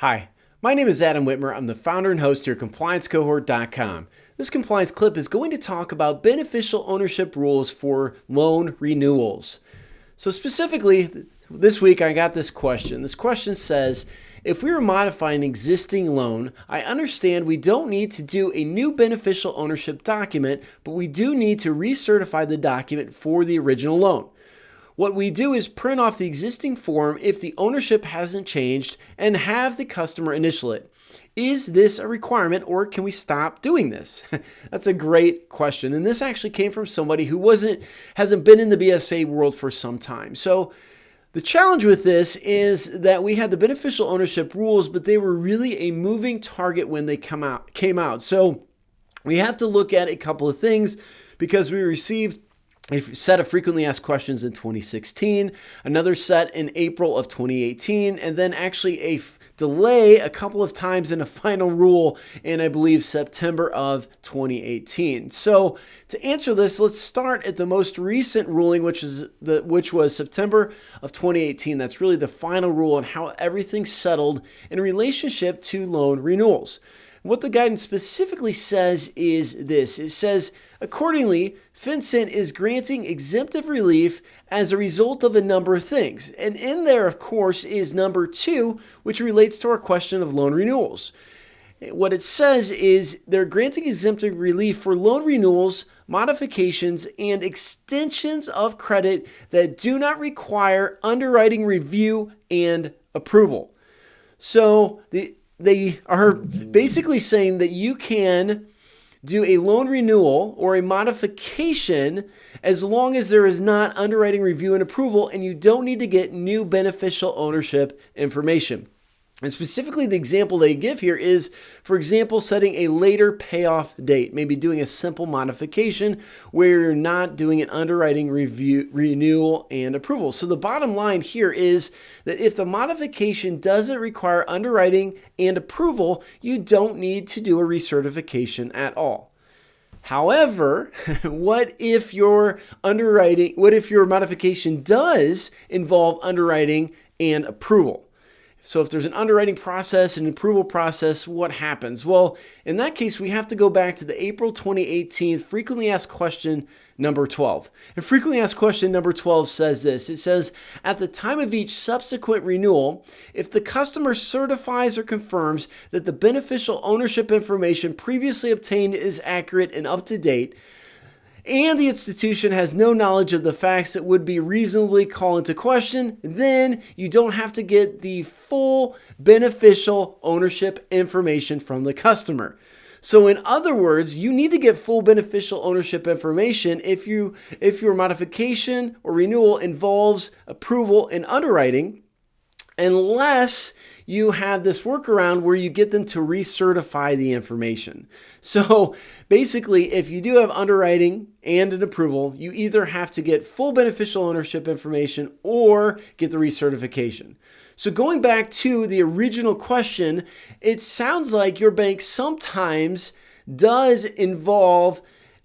Hi, my name is Adam Whitmer. I'm the founder and host here at ComplianceCohort.com. This compliance clip is going to talk about beneficial ownership rules for loan renewals. So specifically, this week I got this question. This question says, if we were modifying an existing loan, I understand we don't need to do a new beneficial ownership document, but we do need to recertify the document for the original loan. What we do is print off the existing form if the ownership hasn't changed and have the customer initial it. Is this a requirement or can we stop doing this? That's a great question. And this actually came from somebody who hasn't been in the BSA world for some time. So the challenge with this is that we had the beneficial ownership rules, but they were really a moving target when they came out. So we have to look at a couple of things because we received a set of frequently asked questions in 2016, another set in April of 2018, and then actually a delay a couple of times in a final rule in, I believe, September of 2018. So to answer this, let's start at the most recent ruling, which was September of 2018. That's really the final rule on how everything settled in relationship to loan renewals. What the guidance specifically says is this. It says, accordingly, FinCEN is granting exemptive relief as a result of a number of things. And in there, of course, is number 2, which relates to our question of loan renewals. What it says is they're granting exemptive relief for loan renewals, modifications, and extensions of credit that do not require underwriting review and approval. So they are basically saying that you can do a loan renewal or a modification as long as there is not underwriting review and approval and you don't need to get new beneficial ownership information. And specifically, the example they give here is, for example, setting a later payoff date, maybe doing a simple modification where you're not doing an underwriting review, renewal, and approval. So the bottom line here is that if the modification doesn't require underwriting and approval, you don't need to do a recertification at all. However, what if your modification does involve underwriting and approval? So if there's an underwriting process and approval process, what happens? Well, in that case, we have to go back to the April 2018 frequently asked question number 12. And frequently asked question number 12 says this. It says, at the time of each subsequent renewal, if the customer certifies or confirms that the beneficial ownership information previously obtained is accurate and up to date, and the institution has no knowledge of the facts that would be reasonably called into question, then you don't have to get the full beneficial ownership information from the customer. So in other words, you need to get full beneficial ownership information if your modification or renewal involves approval and underwriting, unless you have this workaround where you get them to recertify the information. So basically, if you do have underwriting and an approval, you either have to get full beneficial ownership information or get the recertification. So going back to the original question, it sounds like your bank sometimes does involve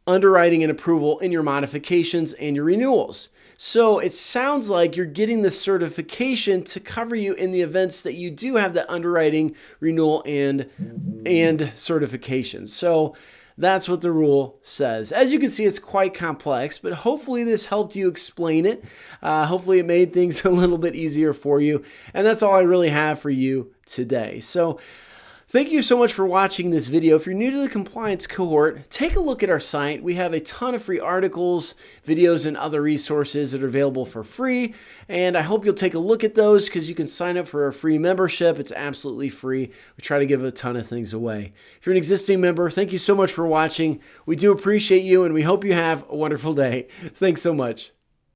underwriting and approval in your modifications and your renewals. So it sounds like you're getting the certification to cover you in the events that you do have that underwriting, renewal, and certification. So that's what the rule says. As you can see, it's quite complex, but hopefully this helped you explain it. Hopefully it made things a little bit easier for you. And that's all I really have for you today. So thank you so much for watching this video. If you're new to the compliance cohort, take a look at our site. We have a ton of free articles, videos, and other resources that are available for free. And I hope you'll take a look at those because you can sign up for a free membership. It's absolutely free. We try to give a ton of things away. If you're an existing member, thank you so much for watching. We do appreciate you and we hope you have a wonderful day. Thanks so much.